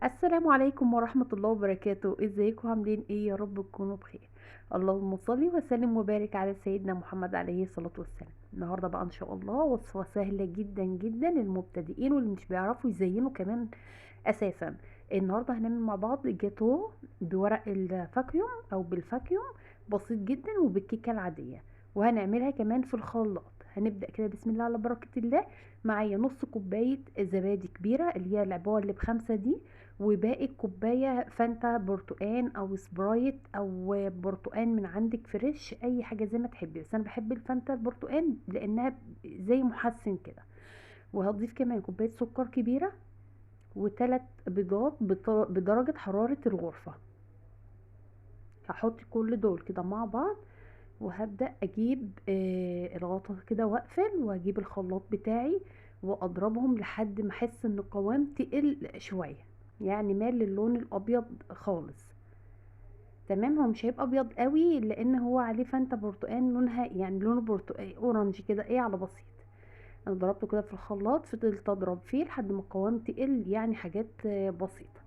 السلام عليكم ورحمة الله وبركاته. ازيكم عاملين ايه؟ يا رب تكونوا بخير. اللهم صل وسلم وبارك على سيدنا محمد عليه الصلاة والسلام. النهاردة بقى ان شاء الله وصفة سهلة جدا جدا للمبتدئين واللي مش بيعرفوا يزينوا كمان اساسا. النهاردة هنعمل مع بعض جاتو بورق الفاكيوم او بالفاكيوم، بسيط جدا، وبالكيكة العادية، وهنعملها كمان في الخلاط. هنبدأ كده بسم الله على بركة الله. معايا نص كوباية زبادي كبيرة اللي هي العبوة اللي ب5 دي، وباقي كوباية فانتا برتقان او سبرايت او برتقان من عندك فريش، اي حاجة زي ما تحبي، بس انا بحب الفانتا البرتقان لانها زي محسن كده. وهضيف كمان كوباية سكر كبيرة، وثلاث بيضات بدرجة حرارة الغرفة. هحط كل دول كده مع بعض، وهبدأ اجيب الغطا كده واقفل، واجيب الخلاط بتاعي واضربهم لحد ما احس ان القوام تقل شوية، يعني مال للون الابيض خالص. تمام، هو مش هيبقى ابيض قوي لان هو عليه فانتا برتقان لونها يعني لونه برتقاني اورنج كده، ايه، على بسيط. انا ضربته كده في الخلاط، فضلت اضرب فيه لحد ما القوام تقل، يعني حاجات بسيطة.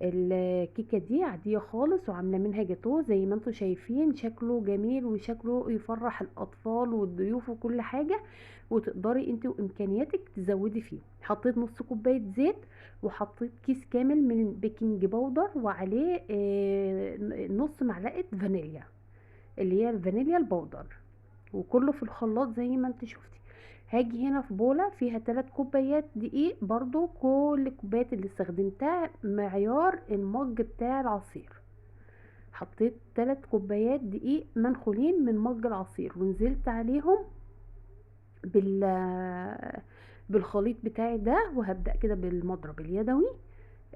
الكيكة دي عادية خالص، وعاملة منها جاتوه زي ما انتم شايفين، شكله جميل وشكله يفرح الأطفال والضيوف وكل حاجة. وتقدري انت وامكانياتك تزودي فيه. حطيت نص كوباية زيت، وحطيت كيس كامل من بيكنج باودر، وعليه نص معلقة فانيليا، اللي هي الفانيليا البودر، وكله في الخلاط زي ما انت شفتي. هاجي هنا في بولة فيها 3 كوبايات دقيق، برضو كل كوبايات اللي استخدمتها معيار المج بتاع العصير. حطيت 3 كوبايات دقيق منخولين من مج العصير، ونزلت عليهم بال بالخليط بتاعي ده، وهبدأ كده بالمضرب اليدوي.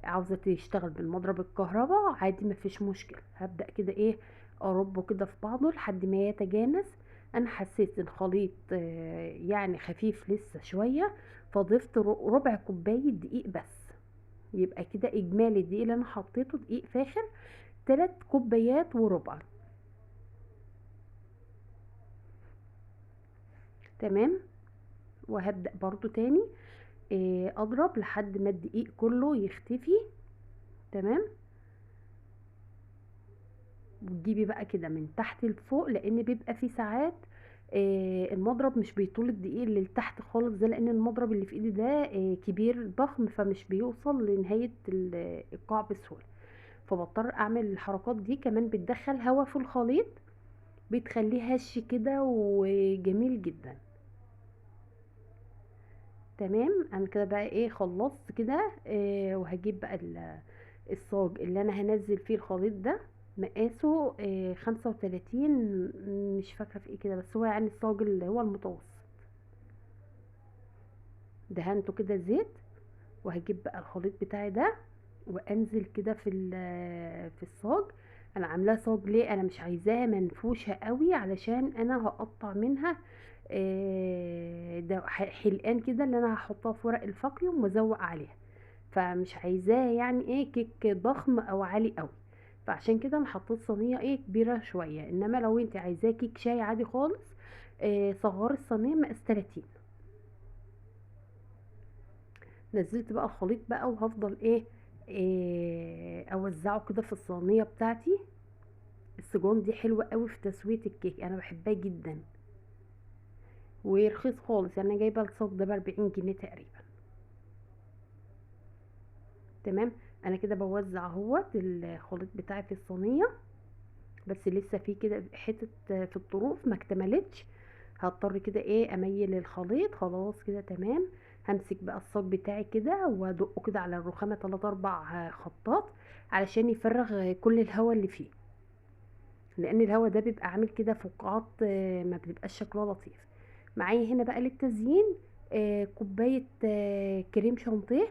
عاوزة تشتغل بالمضرب الكهرباء عادي مفيش مشكلة. هبدأ كده ايه، اربه كده في بعضه لحد ما يتجانس. انا حسيت الخليط يعني خفيف لسه شوية، فضفت ربع كوباية دقيق بس. يبقى كده اجمالي الدقيق اللي انا حطيته دقيق فاخر 3 كوبايات وربع. تمام. وهبدأ برضو تاني اضرب لحد ما الدقيق كله يختفي. تمام. وتجيبي بقى كده من تحت لفوق، لان بيبقى في ساعات المضرب مش بيطول الدقيق اللي لتحت خالص ده، لان المضرب اللي في ايدي ده كبير ضخم، فمش بيوصل لنهاية القاع بسهولة. فبضطر اعمل الحركات دي، كمان بتدخل هوا في الخليط، بتخليه هش كده وجميل جدا. تمام. انا كده بقى ايه خلصت كده، وهجيب بقى الصاج اللي انا هنزل فيه الخليط ده. مقاسه 35، مش فاكرة في ايه كده، بس هو يعني الصاج اللي هو المتوسط. دهنته كده زيت، وهجيب بقى الخليط بتاعي ده، وانزل كده في الصاج. انا عاملاه صاج ليه؟ انا مش عايزاها منفوشه قوي علشان انا هقطع منها ده حلقان كده اللي انا هحطها في ورق الفاكيوم وازوق عليها. فمش عايزاه يعني ايه كيك ضخم او عالي قوي. فعشان كده انا حطيت صينيه ايه كبيره شويه، انما لو انت عايزاه كيك شاي عادي خالص صغري الصينيه مقاس 30. نزلت بقى الخليط بقى، وهفضل اوزعه كده في الصينيه بتاعتي. السجون دي حلوه قوي في تسويه الكيك، انا بحبها جدا، ورخيص خالص، يعني انا جايبه الصاج ده ب40 جنيه تقريبا. تمام. انا كده بوزع اهوت الخليط بتاعي في الصينيه، بس لسه في كده حتت في الطروف ما اكتملتش. هضطر كده ايه اميل الخليط. خلاص كده تمام. همسك بقى الصاج بتاعي كده وادقه كده على الرخامه 3 4 خطات، علشان يفرغ كل الهواء اللي فيه، لان الهواء ده بيبقى عامل كده فقاعات ما بتبقاش شكلها لطيف. معايا هنا بقى للتزيين كوبايه كريم شانتيه،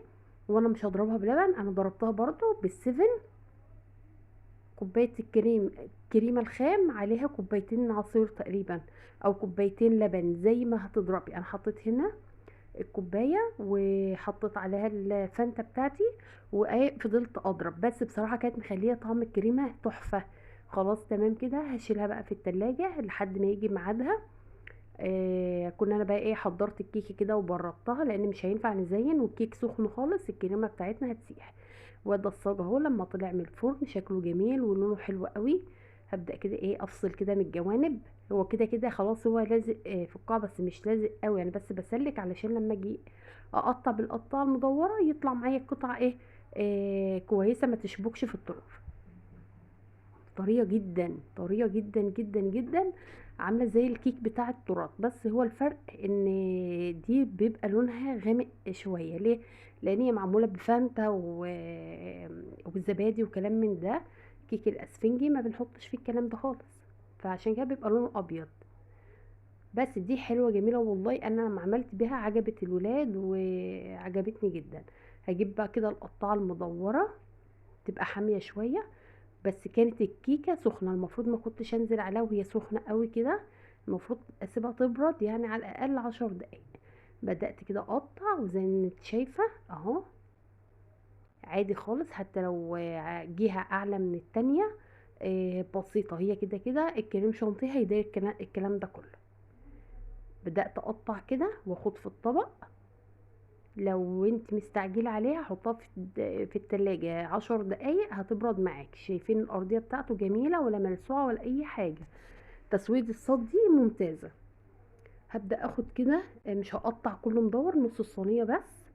وانا مش هضربها بلبن، انا ضربتها برضو بالسيفن. كوباية الكريمة الخام عليها كوبايتين عصير تقريبا، او كوبايتين لبن زي ما هتضربي. انا حطيت هنا الكوباية وحطيت عليها الفانتة بتاعتي، وفضلت اضرب، بس بصراحة كانت مخلية طعم الكريمة تحفة. خلاص تمام كده، هشيلها بقى في التلاجة لحد ما يجي ميعادها. كنا انا بقى ايه حضرت الكيكه كده وبردتها، لان مش هينفع نزين والكيك سخن خالص، الكريمه بتاعتنا هتسيح. وده الصاج اهو لما طلع من الفرن شكله جميل ولونه حلو قوي. هبدا كده ايه افصل كده من الجوانب. هو كده كده خلاص هو لازق في القاع، بس مش لازق قوي يعني، بس بسلك علشان لما اجي اقطع بالقطعه المدوره يطلع معايا القطعه ايه كويسه، ما تشبكش في الطرف. طرية جدا، طرية جدا جدا جدا، عاملة زي الكيك بتاع التراث، بس هو الفرق ان دي بيبقى لونها غامق شوية. ليه؟ لان هي معمولة بفانتا وبالزبادي وكلام من ده. كيك الاسفنجي ما بنحطش فيه الكلام ده خالص، فعشان كده بيبقى لونه ابيض. بس دي حلوة جميلة والله، انا لما عملت بيها عجبت الولاد وعجبتني جدا. هجيب بقى كده القطعة المدورة، تبقى حامية شوية، بس كانت الكيكه سخنه، المفروض ما كنتش انزل عليها وهي سخنه قوي كده، المفروض اسيبها تبرد يعني على الاقل 10 دقايق. بدات كده اقطع وزي ما انت شايفه اهو، عادي خالص، حتى لو جهه اعلى من التانية. بسيطه، هي كده كده الكريم شانتيه هيداري الكلام ده كله. بدات اقطع كده واخد في الطبق. لو انت مستعجله عليها حطها في التلاجة 10 دقايق هتبرد معاك. شايفين الارضيه بتاعته جميله ولا ملسوعه ولا اي حاجه، تسوية الصاج دي ممتازة. هبدأ اخد كده مش هقطع كله مدور، نص الصينية بس،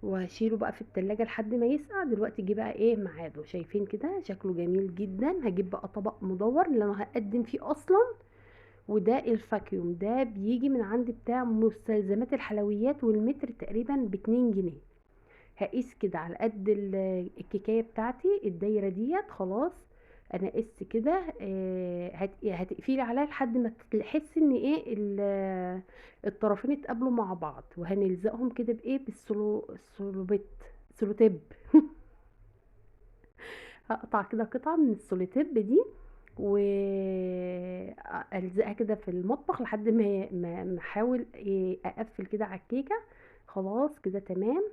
وهشيله بقى في التلاجة لحد ما يسقع. دلوقتي جه بقى ايه ميعاده، شايفين كده شكله جميل جدا. هجيب بقى طبق مدور اللي انا هقدم فيه اصلا، وده الفاكيوم ده بيجي من عند بتاع مستلزمات الحلويات، والمتر تقريبا ب2 جنيه. هقيس كده على قد الكيكايه بتاعتي الدايره ديت خلاص. انا قست كده هتقفلي عليها لحد ما تحسي ان ايه الطرفين اتقابلوا مع بعض، وهنلزقهم كده بايه السولوبيت، سولوتيب. هقطع كده قطعه من السولوتيب دي والزقها كده في المطبخ لحد ما احاول اقفل كده على الكيكه. خلاص كده تمام،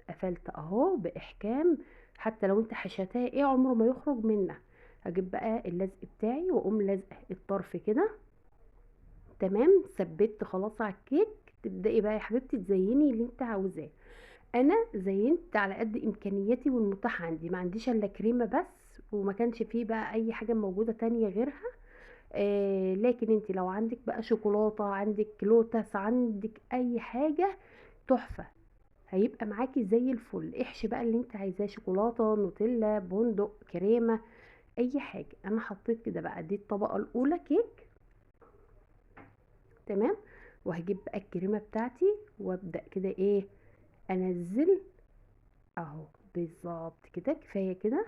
قفلت اهو باحكام، حتى لو انت حشتها ايه عمره ما يخرج منها. هجيب بقى اللزق بتاعي واقوم لازقه الطرف كده. تمام، ثبت خلاص على الكيك. تبداي بقى يا حبيبتي تزيني اللي انت عاوزاه. انا زينت على قد امكانياتي والمتاح عندي، ما عنديش الا كريمه بس، وما كانش فيه بقى اي حاجه موجوده تانية غيرها. لكن انت لو عندك بقى شوكولاته، عندك لوتس، عندك اي حاجه تحفه، هيبقى معاكي زي الفل. احشي بقى اللي انت عايزاه، شوكولاته، نوتيلا، بندق، كريمه، اي حاجه. انا حطيت كده بقى دي الطبقه الاولى كيك. تمام، وهجيب بقى الكريمه بتاعتي وابدا كده ايه انزل اهو. بالظبط كده كفايه كده.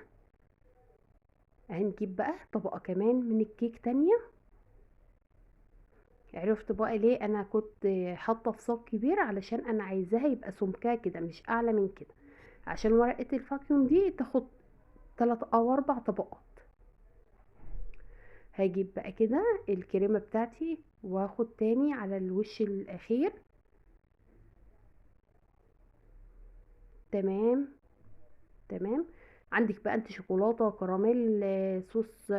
هنجيب بقى طبقه كمان من الكيك تانية. عرفت بقى ليه انا كنت حاطه في صاج كبير، علشان انا عايزاها يبقى سمكها كده مش اعلى من كده، عشان ورقه الفاكيوم دي تاخد 3 او 4 طبقات. هجيب بقى كده الكريمة بتاعتي واخد تاني على الوش الاخير. تمام، تمام. عندك بقى انت شوكولاتة، كراميل، صوص،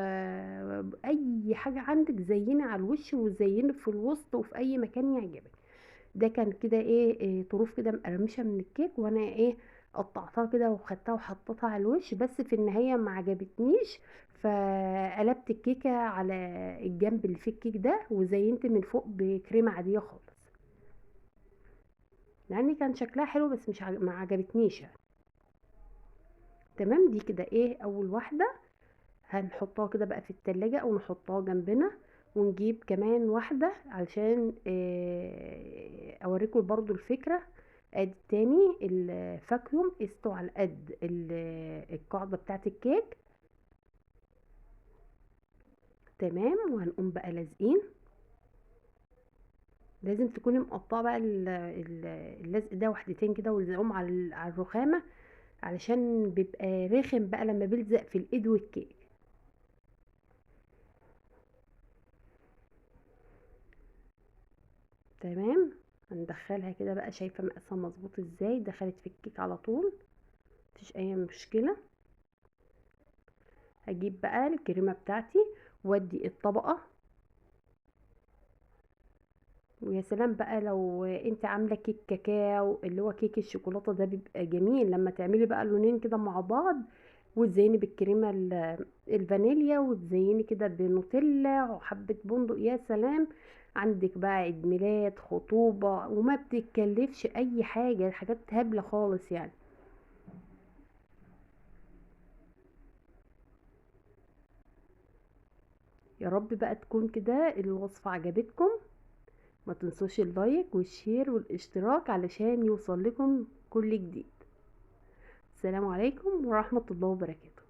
اي حاجة عندك زيني على الوش وزيني في الوسط وفي اي مكان يعجبك. ده كان كده ايه طروف كده مقرمشة من الكيك، وانا ايه قطعتها كده وخدتها وحطيتها على الوش، بس في النهاية ما عجبتنيش، فقلبت الكيكة على الجنب اللي فيه الكيك ده وزينت من فوق بكريمة عادية خالص، لان كان شكلها حلو بس مش ما عجبتنيش يعني. تمام، دي كده ايه اول واحدة. هنحطها كده بقى في التلاجة او نحطها جنبنا، ونجيب كمان واحدة علشان اوريكم برضو الفكرة. ادي تاني الفاكيوم قسطه على قد القاعدة بتاعت الكيك. تمام، وهنقوم بقى لازقين. لازم تكوني مقطعه بقى اللزق ده وحدتين كده والزقهم على الرخامة، علشان بيبقى رخم بقى لما بيلزق في الايد والكيك. تمام، هندخلها كده بقى، شايفة مقاسها مظبوط ازاي، دخلت في الكيك على طول، مفيش اي مشكلة. هجيب بقى الكريمة بتاعتي وادي الطبقة ويا سلام بقى لو انت عامله كيك كاكاو اللي هو كيك الشوكولاته، ده بيبقى جميل لما تعملي بقى لونين كده مع بعض، وتزيني بالكريمه الفانيليا، وتزيني كده بنوتيلا وحبه بندق. يا سلام، عندك بقى عيد ميلاد، خطوبه، وما بتتكلفش اي حاجه، حاجات هبله خالص يعني. يا رب بقى تكون كده الوصفه عجبتكم. ما تنسوش اللايك والشير والاشتراك علشان يوصل لكم كل جديد. السلام عليكم ورحمة الله وبركاته.